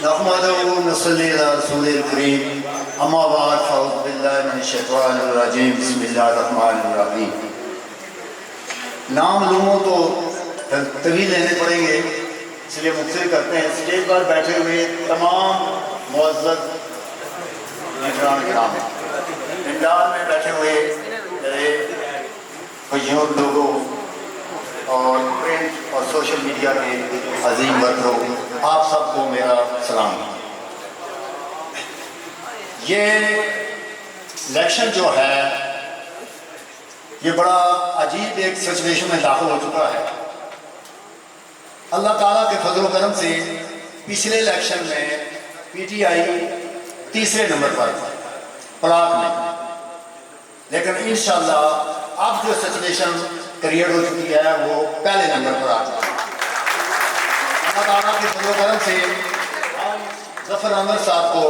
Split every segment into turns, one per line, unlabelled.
نحمده ونصلي على رسول الكريم اما بعد فاعوذ بالله من الشیطان الرجیم بسم اللہ الرحمن الرحیم. نام لوں تو طویل لینے پڑیں گے اس لیے مختصر کرتے ہیں. اسٹیج پر بیٹھے ہوئے تمام معزز مہمان کرام، پنڈال میں بیٹھے ہوئے میرے بھائیوں لوگوں اور پرنٹ اور سوشل میڈیا کے عظیم برتروں، آپ سب کو میرا سلام. یہ الیکشن جو ہے یہ بڑا عجیب ایک سچویشن میں داخل ہو چکا ہے. اللہ تعالیٰ کے فضل و کرم سے پچھلے الیکشن میں پی ٹی آئی تیسرے نمبر پر پلاٹ میں، لیکن انشاءاللہ اب جو سچویشن کریٹ ہو چکی ہے وہ پہلے نمبر پر آ چکی ہے. اللہ تعالیٰ کے فضل و کرم سے ظفر احمد صاحب کو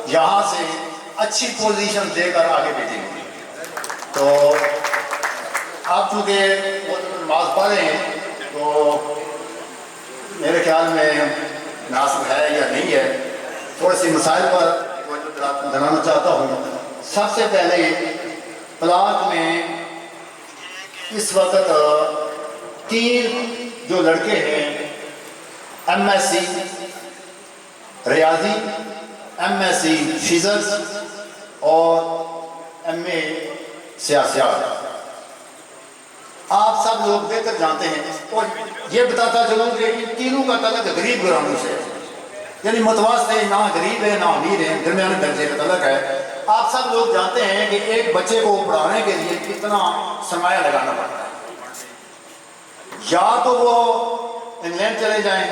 یہاں سے اچھی پوزیشن دے کر آگے بھیجیں گے. تو آپ چونکہ وہ نماز پڑھ رہے ہیں تو میرے خیال میں مناسب ہے یا نہیں ہے، تھوڑے سی مسائل پر دلانا چاہتا ہوں. سب سے پہلے پلاٹ میں اس وقت 3 جو لڑکے ہیں، ایم ایس سی ریاضی، ایم ایس سی فزکس اور ایم اے سیاست. آپ سب لوگ بہتر جانتے ہیں اور یہ بتاتا چلوں کہ ان تینوں کا تعلق غریب گھرانوں سے ہے، یعنی متوسط ہے، نہ غریب ہے نہ امیر ہے، درمیانے درجے کا تعلق ہے. آپ سب لوگ جانتے ہیں کہ ایک بچے کو پڑھانے کے لیے کتنا سرمایہ لگانا پڑتا ہے. یا تو وہ انگلینڈ چلے جائیں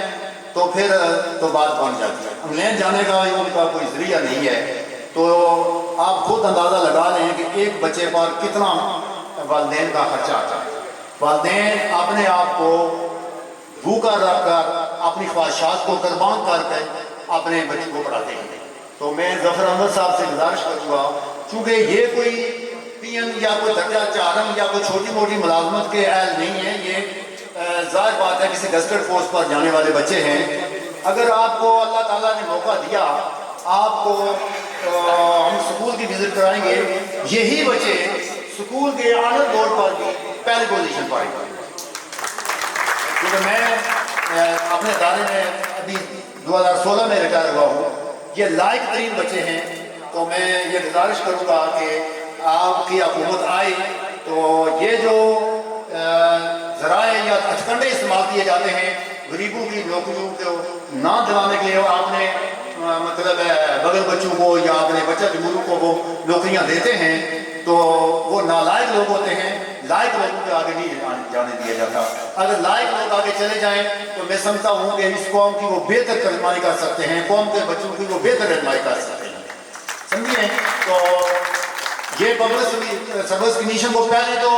تو پھر تو بات بن جاتی ہے. انگلینڈ جانے کا ان کا کوئی ذریعہ نہیں ہے. تو آپ خود اندازہ لگا لیں کہ ایک بچے پر کتنا والدین کا خرچہ آتا ہے. والدین اپنے آپ کو بھوکا رکھ کر، اپنی خواہشات کو قربان کر کے اپنے بچے کو پڑھاتے ہیں. تو میں ظفر احمد صاحب سے گزارش کروں گا، چونکہ یہ کوئی پی ایم یا کوئی درجہ 4 یا کوئی چھوٹی موٹی ملازمت کے اہل نہیں ہیں، یہ ظاہر بات ہے کسی گزٹڈ پوسٹ پر جانے والے بچے ہیں. اگر آپ کو اللہ تعالیٰ نے موقع دیا، آپ کو ہم سکول کی وزٹ کرائیں گے، یہی بچے سکول کے آنر بورڈ پر بھی پہلی پوزیشن پائیں گے. کیونکہ میں اپنے ادارے میں ابھی 2016 میں ریٹائر ہوا ہوں. یہ لائق ترین بچے ہیں. تو میں یہ گزارش کروں گا کہ آپ کی حکومت آئے تو یہ جو ذرائع یا ہتھکنڈے استعمال کیے جاتے ہیں غریبوں کی نوکریوں کو نہ دلانے کے لیے، آپ نے مطلب بغل بچوں کو یا اپنے بچہ جمہوروں کو وہ نوکریاں دیتے ہیں تو وہ نالائق لوگ ہوتے ہیں. لائق لوگوں کے آگے نہیں جانے دیا جاتا. اگر لائق لوگ آگے چلے جائیں تو میں سمجھتا ہوں کہ اس قوم کی وہ بہتر رہنمائی کر سکتے ہیں، قوم کے بچوں کی وہ بہتر رہنمائی کر سکتے ہیں. سمجھیں؟ تو یہ پبلک سروس کمیشن کو پہلے تو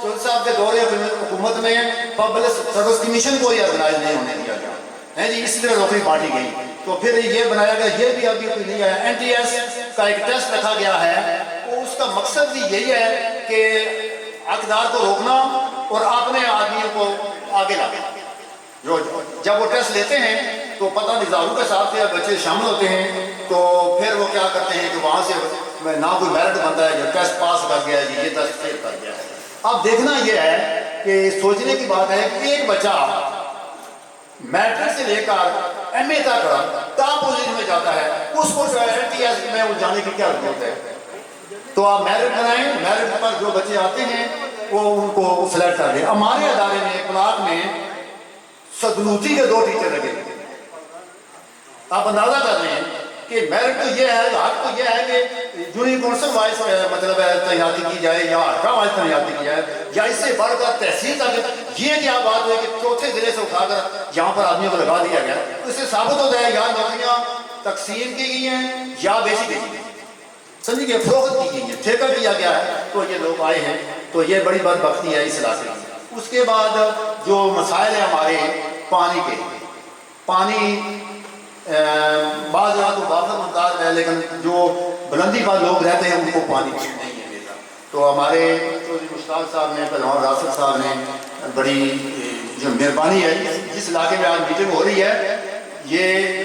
چودھری صاحب کے دور حکومت میں پبلک سروس کمیشن کو یہ آرگنائز نہیں ہونے دیا گیا ہے جی، اسی طرح نوکری بانٹی گئی. تو پھر یہ بنایا گیا، یہ بھی ابھی کوئی نہیں آیا. این ٹی ایس کا ایک ٹیسٹ رکھا گیا ہے، اس کا مقصد بھی یہی ہے کہ حقدار کو روکنا اور اپنے آدمیوں کو آگے لانا. جب وہ ٹیسٹ لیتے ہیں تو پتہ نہیں ہزاروں کے ساتھ بچے شامل ہوتے ہیں، تو پھر وہ کیا کرتے ہیں کہ وہاں سے نہ کوئی میرٹ بنتا ہے جو ٹیسٹ پاس کر گیا ہے، یہ ٹیسٹ فیل کر گیا ہے. اب دیکھنا یہ ہے کہ سوچنے کی بات ہے کہ ایک بچہ میٹرک سے لے کر ایم اے تک ٹاپ پوزیشن میں جاتا ہے، اس کو جو ہے این ٹی ایس میں جانے کی کیا ضرورت ہے. تو آپ میرٹ بنائیں، میرٹ پر جو بچے آتے ہیں وہ ان کو سلیکٹ کر دیں. ہمارے ادارے میں پلاٹ میں سدلوتی کے 2 ٹیچر لگے. آپ اندازہ کر رہے ہیں کہ میرٹ تو یہ ہے، حق تو یہ ہے کہ جونیئر کونسل وائز مطلب تعیناتی کی جائے یا اٹھا وائز تعیناتی کی جائے، یا اس سے بڑھ کر تحصیل تک. یہ کیا بات ہے کہ چوتھے ضلع سے اٹھا کر یہاں پر آدمیوں کو لگا دیا گیا. اس سے ثابت ہوتا ہے یا نوکریاں تقسیم کی گئی ہیں یا بیچی گئی ہیں، سمجھیں کہ فروخت کی گئی ہے، ٹھیکہ کیا گیا ہے. تو یہ لوگ آئے ہیں، تو یہ بڑی بدبختی ہے اس علاقے میں. اس کے بعد جو مسائل ہیں ہمارے پانی کے، پانی بعض جگہ تو بافر ممتاز ہے، لیکن جو بلندی پر لوگ رہتے ہیں ان کو پانی نہیں ہے ملتا. تو ہمارے چودھری مشتاق صاحب نے، پہلوان راشد صاحب نے بڑی جو مہربانی ہے، جس علاقے میں آج میٹنگ ہو رہی ہے، یہ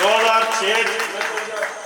2006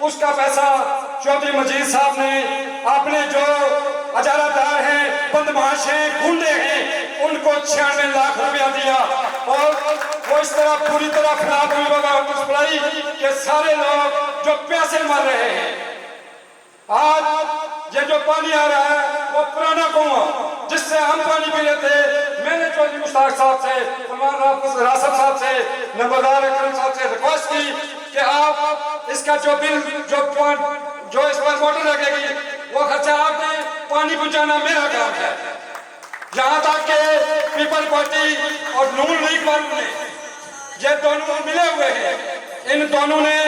اس کا پیسہ چودھری مجید صاحب نے اپنے جو اجارہ دار ہیں، بدمعاش ہیں، گنڈے ہیں، ان کو 96 لاکھ روپیہ دیا، اور وہ اس طرح پوری طرح فلاد ہوئی بغاوت پڑائی کہ سارے لوگ جو پیاسے مر رہے ہیں۔ آج یہ جو پانی آ رہا ہے وہ پرانا کنواں جس سے ہم پانی پی لیتے، میں نے چودھری مشتاق صاحب سے، فرمان راسب صاحب سے، نمبردار اکرم صاحب سے ریکویسٹ کی کہ آپ اس کا جو بل جو اس پر موٹر لگے گی وہ خرچہ آپ نے پانی پہنچانا میرا کام ہے۔ یہاں تک کہ پیپل پارٹی اور نون لیگ والوں نے، یہ دونوں ملے ہوئے ہیں، ان دونوں نے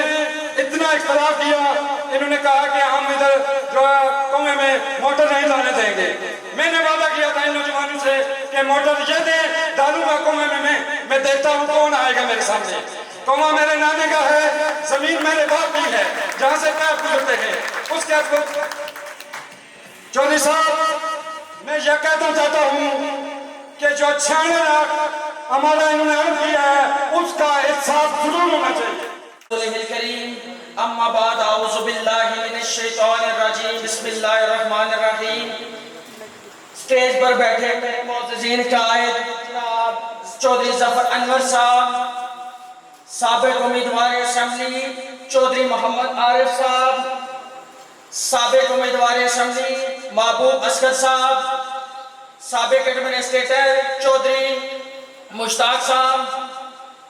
اتنا اختلاف کیا، انہوں نے کہا کہ ہم ادھر جو ہے کنویں میں موٹر نہیں لانے دیں گے۔ میں نے وعدہ کیا تھا ان نوجوانوں سے کہ موٹر یہ دیں، ڈالوں گا کنویں میں دیکھتا ہوں کون آئے گا میرے سامنے۔ کنواں میرے نانے کا ہے، زمین میرے باپ کی ہے، جہاں سے پیپ گزرتے ہیں۔ اس کے بعد چودھری صاحب میں یہ کہنا چاہتا ہوں کہ جو 96 لاکھ ہمارا انہوں نے عرض کیا ہے اس کا احساس ضرور ہونا چاہیے۔
الکریم اما بعد اعوذ باللہ من الشیطان الرجیم بسم اللہ الرحمن الرحیم۔ سٹیج پر بیٹھے میرے معززین قائد جناب چودھری ظفر انور صاحب، سابق امیدوار اسمبلی چودھری محمد عارف صاحب، سابق امیدوار اسمبلی محبوب اصغر صاحب، سابق ایڈمنسٹریٹر چودھری مشتاق صاحب،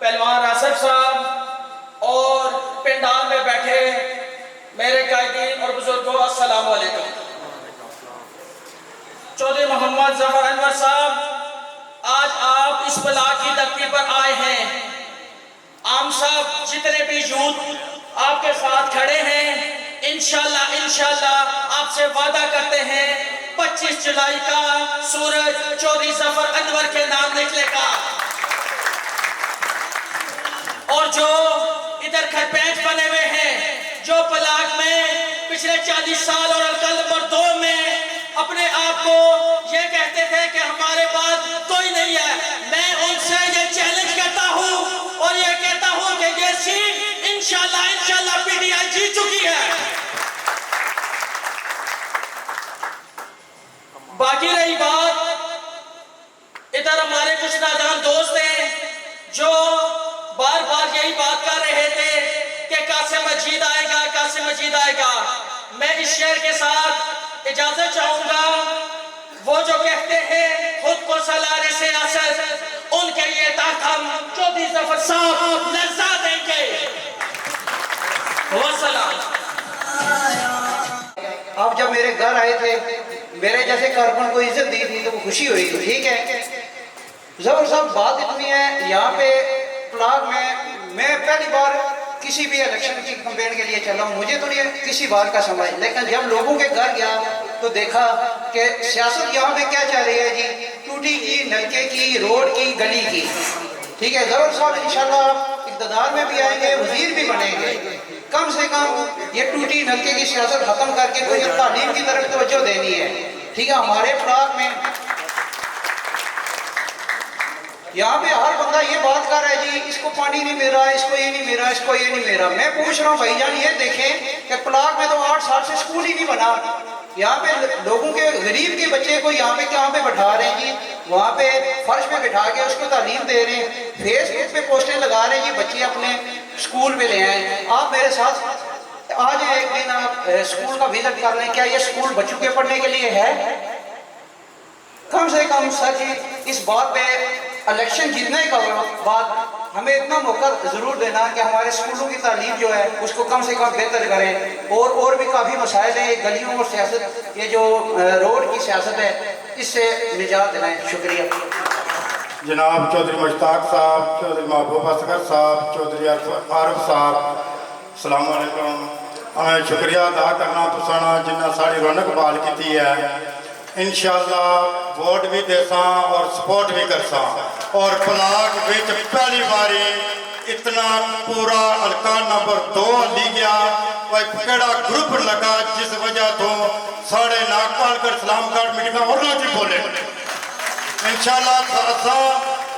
پہلوان راسب صاحب اور پنڈال میں بیٹھے میرے قائدین اور بزرگوں، السلام علیکم۔ چودھری محمد ظفر انور صاحب، آج آپ اس بلاک کی دھرتی پر آئے ہیں۔ عام صاحب جتنے بھی یوتھ آپ کے ساتھ کھڑے ہیں، انشاءاللہ آپ سے وعدہ کرتے ہیں 25 جولائی کا سورج چودھری ظفر انور کے نام نکلے گا، اور جو ادھر کھرپینچ بنے ہوئے ہیں، جو بلاک میں پچھلے 40 سال اور حلقہ نمبر 2 میں اپنے آپ کو یہ کہتے تھے کہ ہمارے پاس کوئی نہیں ہے، میں ان سے یہ چیلنج کرتا ہوں اور یہ کہتا ہوں کہ یہ سیٹ انشاءاللہ پی ڈی آئی جیت چکی ہے۔ باقی رہی بات، ادھر ہمارے کچھ نادان دوست ہیں جو بار بار یہی بات کر رہے تھے کہ قاسم مجید آئے گا، قاسم مجید آئے گا۔ میں اس شعر کے ساتھ اجازت چاہوں گا، وہ جو کہتے ہیں خود کو سالار سیاست، ان کے یہ تحت ہم چودھری ظفر صاحب لرزا دیں گے۔ والسلام۔
آپ جب میرے گھر آئے تھے، میرے جیسے کارکن کو عزت دی تھی تو وہ خوشی ہوئی تھی، ٹھیک ہے۔ ظفر صاحب بات اتنی ہے، یہاں پہ پلاگ میں پہلی بار کسی بھی الیکشن کی کمپین کے لیے چلا ہوں، مجھے تو نہیں کسی بات کا سمجھ، لیکن جب لوگوں کے گھر گیا تو دیکھا کہ سیاست یہاں پہ کیا چل رہی ہے جی، ٹوٹی کی، نلکے کی، روڈ کی، گلی کی، ٹھیک ہے۔ ظفر صاحب انشاءاللہ اقتدار میں بھی آئیں گے، وزیر بھی بنیں گے، کم سے کم یہ ٹوٹی نلکے کی سیاست ختم کر کے کوئی تعلیم کی طرف توجہ دینی ہے، ٹھیک ہے۔ ہمارے پلاٹ میں یہاں پہ ہر بندہ یہ بات کر رہا ہے جی اس کو پانی نہیں مل رہا، اس کو یہ نہیں مل رہا، اس کو یہ نہیں مل رہا۔ میں پوچھ رہا ہوں بھائی جان یہ دیکھیں کہ پلاٹ میں تو 8 سال سے سکول ہی نہیں بنا، یہاں پہ لوگوں کے غریب کے بچے کو یہاں پہ بٹھا رہے ہیں جی، وہاں پہ فرش پہ بٹھا کے اس کو تعلیم دے رہے ہیں، فیس بک پہ پوسٹیں لگا رہے ہیں جی بچے اپنے سکول پہ لے آئیں۔ آپ میرے ساتھ آج ایک دن آپ سکول کا وزٹ کر لیں، کیا یہ سکول بچوں کے پڑھنے کے لیے ہے؟ کم سے کم سر جی اس بات پہ الیکشن جیتنے کے بعد ہمیں اتنا موقع ضرور دینا کہ ہمارے سکولوں کی تعلیم جو ہے اس کو کم سے کم بہتر کریں، اور بھی کافی مسائل ہیں، گلیوں اور سیاست، یہ جو روڈ کی سیاست ہے اس سے نجات دلائیں۔ شکریہ
جناب چودھری مشتاق صاحب، چودھری محبوب اصغر صاحب، چودھری عارف صاحب، السلام علیکم۔ ہمیں شکریہ ادا کرنا تسانا جنہ ساری رونق بحال کی ہے، انشاءاللہ ووٹ بھی دے ساں اور سپورٹ بھی کر ساں، اور پلاک وچ پہلی باری اتنا پورا حلقہ نمبر 2 لی گیا، کوئی کیڑا گروپ لگا جس وجہ تو ساڑھے لاکھ پال کر سلام کارڈ میٹنگاں اور نہ جی بولے۔ انشاءاللہ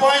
5